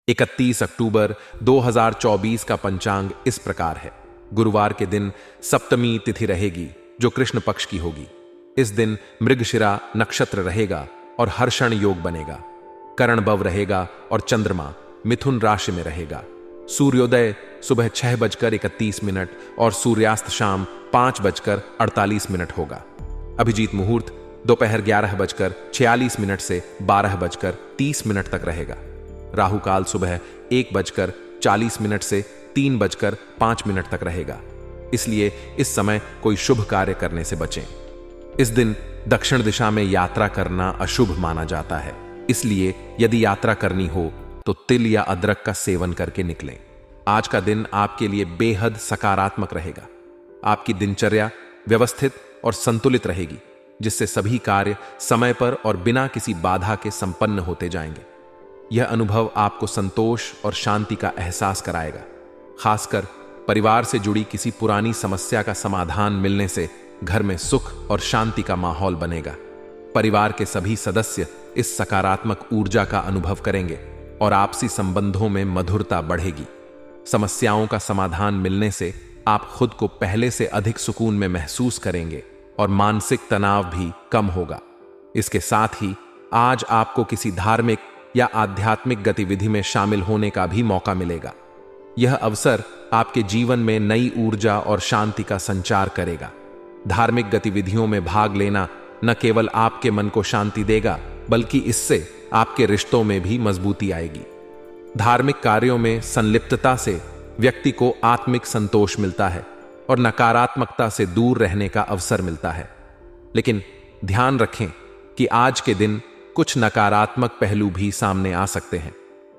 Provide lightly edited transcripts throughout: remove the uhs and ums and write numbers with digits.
31 अक्टूबर 2024 का पंचांग इस प्रकार है। गुरुवार के दिन सप्तमी तिथि रहेगी जो कृष्ण पक्ष की होगी। इस दिन मृगशिरा नक्षत्र रहेगा और हर्षण योग बनेगा। करणभव रहेगा और चंद्रमा मिथुन राशि में रहेगा। सूर्योदय सुबह 6:31 और सूर्यास्त शाम 5:48 होगा। अभिजीत मुहूर्त दोपहर 11:46 से 12:30 तक रहेगा। राहु काल सुबह 1:40 से 3:05 तक रहेगा, इसलिए इस समय कोई शुभ कार्य करने से बचें। इस दिन दक्षिण दिशा में यात्रा करना अशुभ माना जाता है, इसलिए यदि यात्रा करनी हो तो तिल या अदरक का सेवन करके निकलें। आज का दिन आपके लिए बेहद सकारात्मक रहेगा। आपकी दिनचर्या व्यवस्थित और संतुलित रहेगी, जिससे सभी कार्य समय पर और बिना किसी बाधा के संपन्न होते जाएंगे। यह अनुभव आपको संतोष और शांति का एहसास कराएगा। खासकर परिवार से जुड़ी किसी पुरानी समस्या का समाधान मिलने से घर में सुख और शांति का माहौल बनेगा। परिवार के सभी सदस्य इस सकारात्मक ऊर्जा का अनुभव करेंगे और आपसी संबंधों में मधुरता बढ़ेगी। समस्याओं का समाधान मिलने से आप खुद को पहले से अधिक सुकून में महसूस करेंगे और मानसिक तनाव भी कम होगा। इसके साथ ही आज आपको किसी धार्मिक या आध्यात्मिक गतिविधि में शामिल होने का भी मौका मिलेगा। यह अवसर आपके जीवन में नई ऊर्जा और शांति का संचार करेगा। धार्मिक गतिविधियों में भाग लेना न केवल आपके मन को शांति देगा, बल्कि इससे आपके रिश्तों में भी मजबूती आएगी। धार्मिक कार्यों में संलिप्तता से व्यक्ति को आत्मिक संतोष मिलता है और नकारात्मकता से दूर रहने का अवसर मिलता है। लेकिन ध्यान रखें कि आज के दिन कुछ नकारात्मक पहलू भी सामने आ सकते हैं।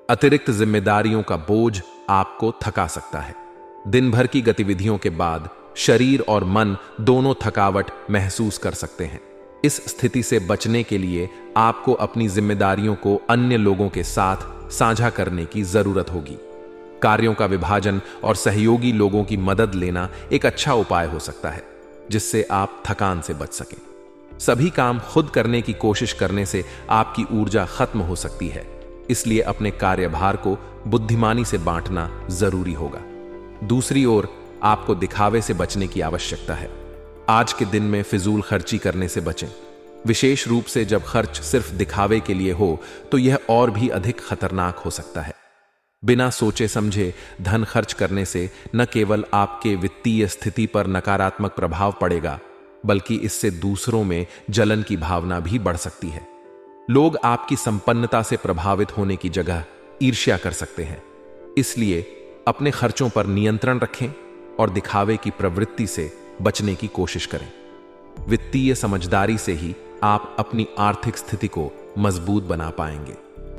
अतिरिक्त जिम्मेदारियों का बोझ आपको थका सकता है। दिन भर की गतिविधियों के बाद शरीर और मन दोनों थकावट महसूस कर सकते हैं। इस स्थिति से बचने के लिए आपको अपनी जिम्मेदारियों को अन्य लोगों के साथ साझा करने की जरूरत होगी। कार्यों का विभाजन और सहयोगी लोगों की मदद लेना एक अच्छा उपाय हो सकता है, जिससे आप थकान से बच सकें। सभी काम खुद करने की कोशिश करने से आपकी ऊर्जा खत्म हो सकती है, इसलिए अपने कार्यभार को बुद्धिमानी से बांटना जरूरी होगा। दूसरी ओर आपको दिखावे से बचने की आवश्यकता है। आज के दिन में फिजूल खर्ची करने से बचें। विशेष रूप से जब खर्च सिर्फ दिखावे के लिए हो तो यह और भी अधिक खतरनाक हो सकता है। बिना सोचे समझे धन खर्च करने से न केवल आपके वित्तीय स्थिति पर नकारात्मक प्रभाव पड़ेगा, बल्कि इससे दूसरों में जलन की भावना भी बढ़ सकती है। लोग आपकी संपन्नता से प्रभावित होने की जगह ईर्ष्या कर सकते हैं। इसलिए अपने खर्चों पर नियंत्रण रखें और दिखावे की प्रवृत्ति से बचने की कोशिश करें। वित्तीय समझदारी से ही आप अपनी आर्थिक स्थिति को मजबूत बना पाएंगे।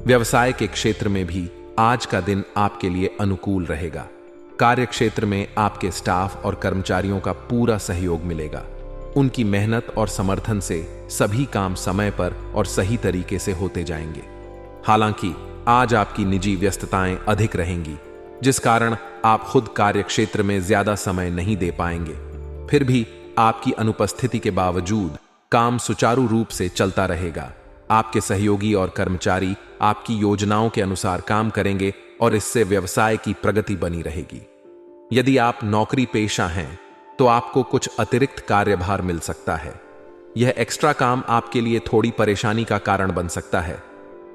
व्यवसाय के क्षेत्र में भी आज का दिन आपके लिए अनुकूल रहेगा। कार्य क्षेत्र में आपके स्टाफ और कर्मचारियों का पूरा सहयोग मिलेगा। उनकी मेहनत और समर्थन से सभी काम समय पर और सही तरीके से होते जाएंगे। हालांकि आज आपकी निजी व्यस्तताएं अधिक रहेंगी, जिस कारण आप खुद कार्य क्षेत्र में ज्यादा समय नहीं दे पाएंगे। फिर भी आपकी अनुपस्थिति के बावजूद काम सुचारू रूप से चलता रहेगा। आपके सहयोगी और कर्मचारी आपकी योजनाओं के अनुसार काम करेंगे और इससे व्यवसाय की प्रगति बनी रहेगी। यदि आप नौकरी पेशा हैं तो आपको कुछ अतिरिक्त कार्यभार मिल सकता है। यह एक्स्ट्रा काम आपके लिए थोड़ी परेशानी का कारण बन सकता है,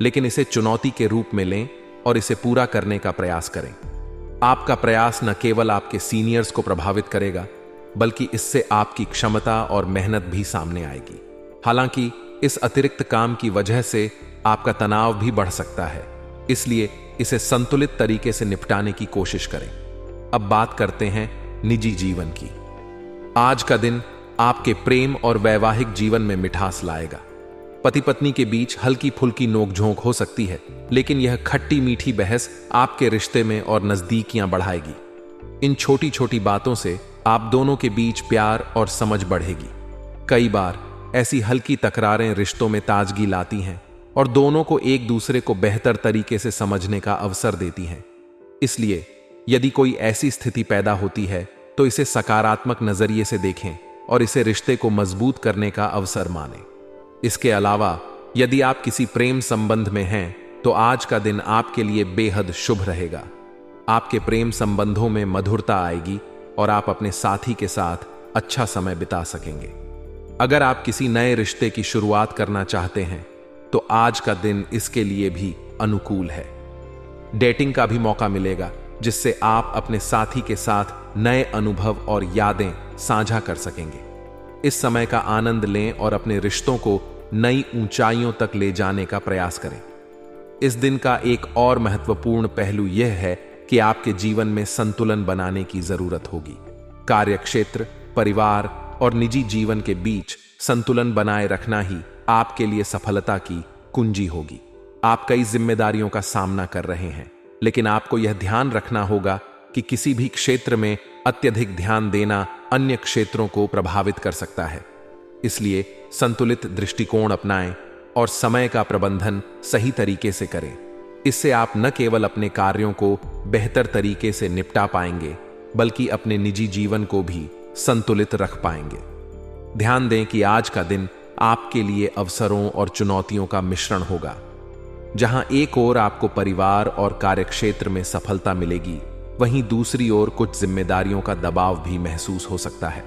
लेकिन इसे चुनौती के रूप में लें और इसे पूरा करने का प्रयास करें। आपका प्रयास न केवल आपके सीनियर्स को प्रभावित करेगा, बल्कि इससे आपकी क्षमता और मेहनत भी सामने आएगी। हालांकि इस अतिरिक्त काम की वजह से आपका तनाव भी बढ़ सकता है, इसलिए इसे संतुलित तरीके से निपटाने की कोशिश करें। अब बात करते हैं निजी जीवन की। आज का दिन आपके प्रेम और वैवाहिक जीवन में मिठास लाएगा। पति पत्नी के बीच हल्की फुल्की नोकझोंक हो सकती है, लेकिन यह खट्टी मीठी बहस आपके रिश्ते में और नजदीकियां बढ़ाएगी। इन छोटी छोटी बातों से आप दोनों के बीच प्यार और समझ बढ़ेगी। कई बार ऐसी हल्की तकरारें रिश्तों में ताजगी लाती हैं और दोनों को एक दूसरे को बेहतर तरीके से समझने का अवसर देती हैं। इसलिए यदि कोई ऐसी स्थिति पैदा होती है तो इसे सकारात्मक नजरिए से देखें और इसे रिश्ते को मजबूत करने का अवसर मानें। इसके अलावा यदि आप किसी प्रेम संबंध में हैं तो आज का दिन आपके लिए बेहद शुभ रहेगा। आपके प्रेम संबंधों में मधुरता आएगी और आप अपने साथी के साथ अच्छा समय बिता सकेंगे। अगर आप किसी नए रिश्ते की शुरुआत करना चाहते हैं तो आज का दिन इसके लिए भी अनुकूल है। डेटिंग का भी मौका मिलेगा, जिससे आप अपने साथी के साथ नए अनुभव और यादें साझा कर सकेंगे। इस समय का आनंद लें और अपने रिश्तों को नई ऊंचाइयों तक ले जाने का प्रयास करें। इस दिन का एक और महत्वपूर्ण पहलू यह है कि आपके जीवन में संतुलन बनाने की जरूरत होगी। कार्यक्षेत्र, परिवार और निजी जीवन के बीच संतुलन बनाए रखना ही आपके लिए सफलता की कुंजी होगी। आप कई जिम्मेदारियों का सामना कर रहे हैं, लेकिन आपको यह ध्यान रखना होगा कि किसी भी क्षेत्र में अत्यधिक ध्यान देना अन्य क्षेत्रों को प्रभावित कर सकता है। इसलिए संतुलित दृष्टिकोण अपनाएं और समय का प्रबंधन सही तरीके से करें। इससे आप न केवल अपने कार्यों को बेहतर तरीके से निपटा पाएंगे, बल्कि अपने निजी जीवन को भी संतुलित रख पाएंगे। ध्यान दें कि आज का दिन आपके लिए अवसरों और चुनौतियों का मिश्रण होगा। जहां एक ओर आपको परिवार और कार्यक्षेत्र में सफलता मिलेगी, वहीं दूसरी ओर कुछ जिम्मेदारियों का दबाव भी महसूस हो सकता है।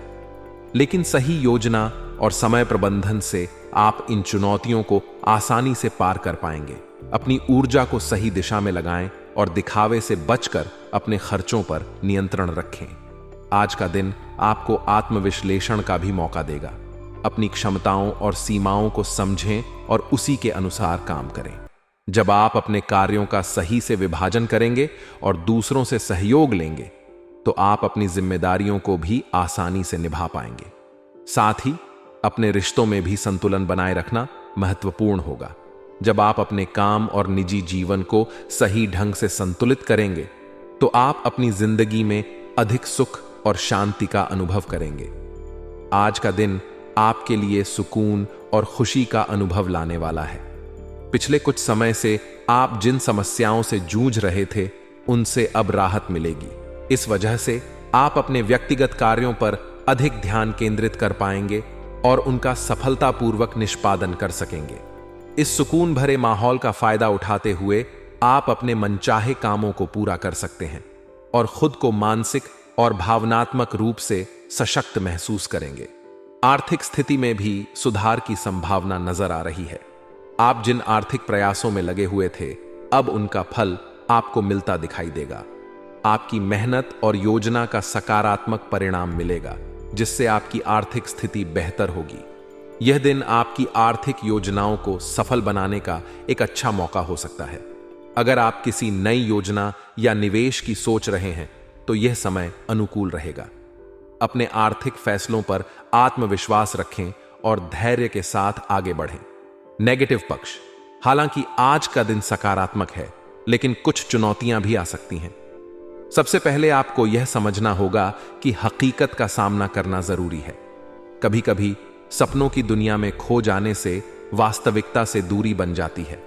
लेकिन सही योजना और समय प्रबंधन से आप इन चुनौतियों को आसानी से पार कर पाएंगे। अपनी ऊर्जा को सही दिशा में लगाएं और दिखावे से बचकर अपने खर्चों पर नियंत्रण रखें। आज का दिन आपको आत्मविश्लेषण का भी मौका देगा। अपनी क्षमताओं और सीमाओं को समझें और उसी के अनुसार काम करें। जब आप अपने कार्यों का सही से विभाजन करेंगे और दूसरों से सहयोग लेंगे, तो आप अपनी जिम्मेदारियों को भी आसानी से निभा पाएंगे। साथ ही अपने रिश्तों में भी संतुलन बनाए रखना महत्वपूर्ण होगा। जब आप अपने काम और निजी जीवन को सही ढंग से संतुलित करेंगे, तो आप अपनी जिंदगी में अधिक सुख और शांति का अनुभव करेंगे। आज का दिन आपके लिए सुकून और खुशी का अनुभव लाने वाला है। पिछले कुछ समय से आप जिन समस्याओं से जूझ रहे थे, उनसे अब राहत मिलेगी। इस वजह से आप अपने व्यक्तिगत कार्यों पर अधिक ध्यान केंद्रित कर पाएंगे और उनका सफलतापूर्वक निष्पादन कर सकेंगे। इस सुकून भरे माहौल का फायदा उठाते हुए आप अपने मनचाहे कामों को पूरा कर सकते हैं और खुद को मानसिक और भावनात्मक रूप से सशक्त महसूस करेंगे। आर्थिक स्थिति में भी सुधार की संभावना नजर आ रही है। आप जिन आर्थिक प्रयासों में लगे हुए थे, अब उनका फल आपको मिलता दिखाई देगा। आपकी मेहनत और योजना का सकारात्मक परिणाम मिलेगा, जिससे आपकी आर्थिक स्थिति बेहतर होगी। यह दिन आपकी आर्थिक योजनाओं को सफल बनाने का एक अच्छा मौका हो सकता है। अगर आप किसी नई योजना या निवेश की सोच रहे हैं, तो यह समय अनुकूल रहेगा। अपने आर्थिक फैसलों पर आत्मविश्वास रखें और धैर्य के साथ आगे बढ़ें। नेगेटिव पक्ष: हालांकि आज का दिन सकारात्मक है, लेकिन कुछ चुनौतियां भी आ सकती हैं। सबसे पहले आपको यह समझना होगा कि हकीकत का सामना करना जरूरी है। कभी कभी सपनों की दुनिया में खो जाने से वास्तविकता से दूरी बन जाती है।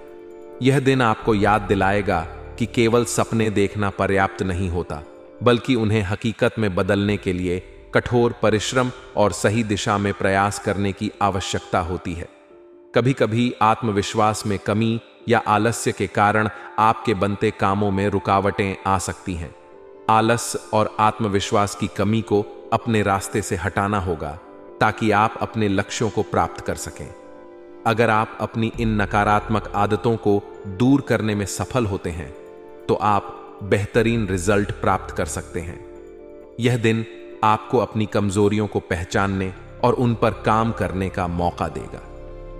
यह दिन आपको याद दिलाएगा कि केवल सपने देखना पर्याप्त नहीं होता, बल्कि उन्हें हकीकत में बदलने के लिए कठोर परिश्रम और सही दिशा में प्रयास करने की आवश्यकता होती है। कभी कभी आत्मविश्वास में कमी या आलस्य के कारण आपके बनते कामों में रुकावटें आ सकती हैं। आलस्य और आत्मविश्वास की कमी को अपने रास्ते से हटाना होगा, ताकि आप अपने लक्ष्यों को प्राप्त कर सकें। अगर आप अपनी इन नकारात्मक आदतों को दूर करने में सफल होते हैं, तो आप बेहतरीन रिजल्ट प्राप्त कर सकते हैं। यह दिन आपको अपनी कमजोरियों को पहचानने और उन पर काम करने का मौका देगा।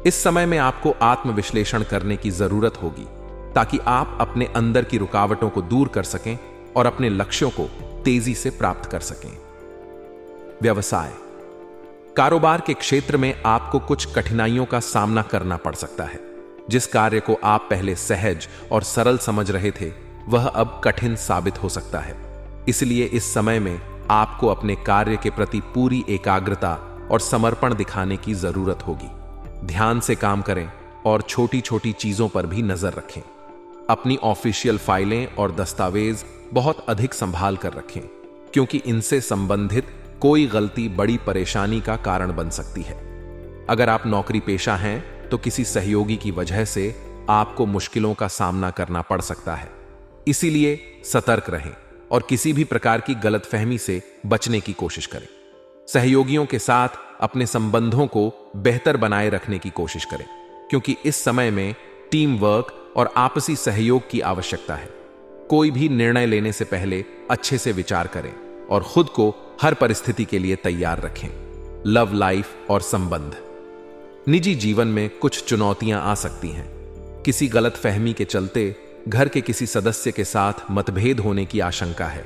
इस समय में आपको आत्मविश्लेषण करने की जरूरत होगी, ताकि आप अपने अंदर की रुकावटों को दूर कर सकें और अपने लक्ष्यों को तेजी से प्राप्त कर सकें। व्यवसाय: कारोबार के क्षेत्र में आपको कुछ कठिनाइयों का सामना करना पड़ सकता है। जिस कार्य को आप पहले सहज और सरल समझ रहे थे, वह अब कठिन साबित हो सकता है। इसलिए इस समय में आपको अपने कार्य के प्रति पूरी एकाग्रता और समर्पण दिखाने की जरूरत होगी। ध्यान से काम करें और छोटी छोटी चीजों पर भी नजर रखें। अपनी ऑफिशियल फाइलें और दस्तावेज बहुत अधिक संभाल कर रखें, क्योंकि इनसे संबंधित कोई गलती बड़ी परेशानी का कारण बन सकती है। अगर आप नौकरी पेशा हैं, तो किसी सहयोगी की वजह से आपको मुश्किलों का सामना करना पड़ सकता है। इसीलिए सतर्क रहें और किसी भी प्रकार की गलतफहमी से बचने की कोशिश करें। सहयोगियों के साथ अपने संबंधों को बेहतर बनाए रखने की कोशिश करें, क्योंकि इस समय में टीम वर्क और आपसी सहयोग की आवश्यकता है। कोई भी निर्णय लेने से पहले अच्छे से विचार करें और खुद को हर परिस्थिति के लिए तैयार रखें। लव लाइफ और संबंध। निजी जीवन में कुछ चुनौतियां आ सकती हैं। किसी गलतफहमी के चलते घर के किसी सदस्य के साथ मतभेद होने की आशंका है।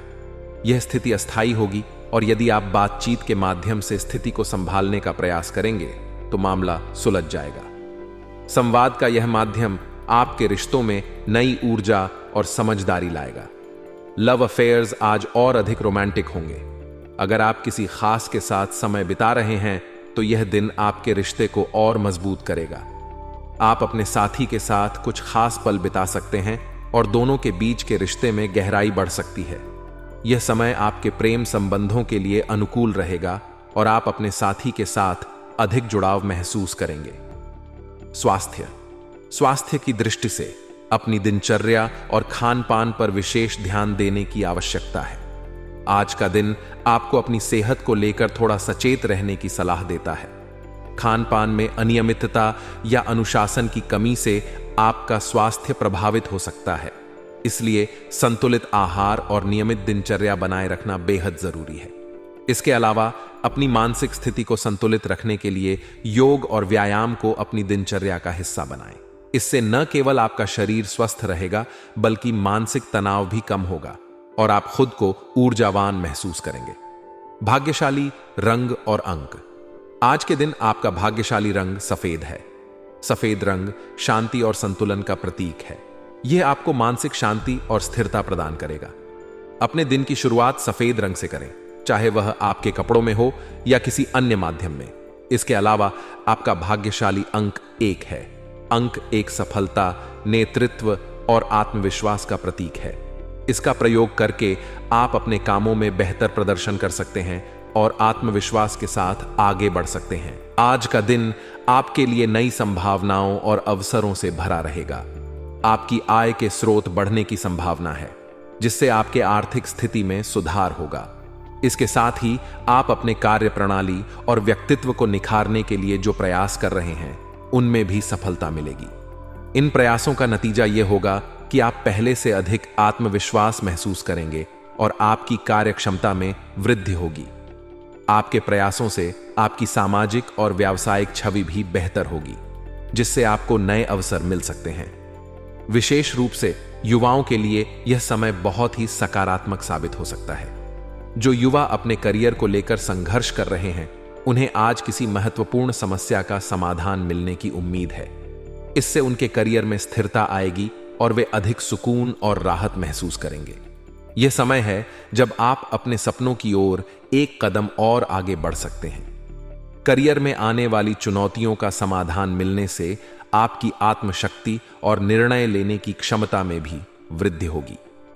यह स्थिति अस्थायी होगी और यदि आप बातचीत के माध्यम से स्थिति को संभालने का प्रयास करेंगे तो मामला सुलझ जाएगा। संवाद का यह माध्यम आपके रिश्तों में नई ऊर्जा और समझदारी लाएगा। लव अफेयर्स आज और अधिक रोमांटिक होंगे। अगर आप किसी खास के साथ समय बिता रहे हैं तो यह दिन आपके रिश्ते को और मजबूत करेगा। आप अपने साथी के साथ कुछ खास पल बिता सकते हैं और दोनों के बीच के रिश्ते में गहराई बढ़ सकती है। यह समय आपके प्रेम संबंधों के लिए अनुकूल रहेगा और आप अपने साथी के साथ अधिक जुड़ाव महसूस करेंगे। स्वास्थ्य की दृष्टि से अपनी दिनचर्या और खान पान पर विशेष ध्यान देने की आवश्यकता है। आज का दिन आपको अपनी सेहत को लेकर थोड़ा सचेत रहने की सलाह देता है। खान पान में अनियमितता या अनुशासन की कमी से आपका स्वास्थ्य प्रभावित हो सकता है। इसलिए संतुलित आहार और नियमित दिनचर्या बनाए रखना बेहद जरूरी है। इसके अलावा अपनी मानसिक स्थिति को संतुलित रखने के लिए योग और व्यायाम को अपनी दिनचर्या का हिस्सा बनाएं। इससे न केवल आपका शरीर स्वस्थ रहेगा बल्कि मानसिक तनाव भी कम होगा और आप खुद को ऊर्जावान महसूस करेंगे। भाग्यशाली रंग और अंक। आज के दिन आपका भाग्यशाली रंग सफेद है। सफेद रंग शांति और संतुलन का प्रतीक है। यह आपको मानसिक शांति और स्थिरता प्रदान करेगा। अपने दिन की शुरुआत सफेद रंग से करें, चाहे वह आपके कपड़ों में हो या किसी अन्य माध्यम में। इसके अलावा आपका भाग्यशाली अंक 1 है। अंक एक सफलता, नेतृत्व और आत्मविश्वास का प्रतीक है। इसका प्रयोग करके आप अपने कामों में बेहतर प्रदर्शन कर सकते हैं और आत्मविश्वास के साथ आगे बढ़ सकते हैं। आज का दिन आपके लिए नई संभावनाओं और अवसरों से भरा रहेगा। आपकी आय के स्रोत बढ़ने की संभावना है, जिससे आपके आर्थिक स्थिति में सुधार होगा। इसके साथ ही आप अपने कार्य प्रणाली और व्यक्तित्व को निखारने के लिए जो प्रयास कर रहे हैं उनमें भी सफलता मिलेगी। इन प्रयासों का नतीजा यह होगा कि आप पहले से अधिक आत्मविश्वास महसूस करेंगे और आपकी कार्य क्षमता में वृद्धि होगी। आपके प्रयासों से आपकी सामाजिक और व्यावसायिक छवि भी बेहतर होगी, जिससे आपको नए अवसर मिल सकते हैं। विशेष रूप से युवाओं के लिए यह समय बहुत ही सकारात्मक साबित हो सकता है। जो युवा अपने करियर को लेकर संघर्ष कर रहे हैं, उन्हें आज किसी महत्वपूर्ण समस्या का समाधान मिलने की उम्मीद है। इससे उनके करियर में स्थिरता आएगी और वे अधिक सुकून और राहत महसूस करेंगे। यह समय है जब आप अपने सपनों की ओर एक कदम और आगे बढ़ सकते हैं। करियर में आने वाली चुनौतियों का समाधान मिलने से आपकी आत्मशक्ति और निर्णय लेने की क्षमता में भी वृद्धि होगी।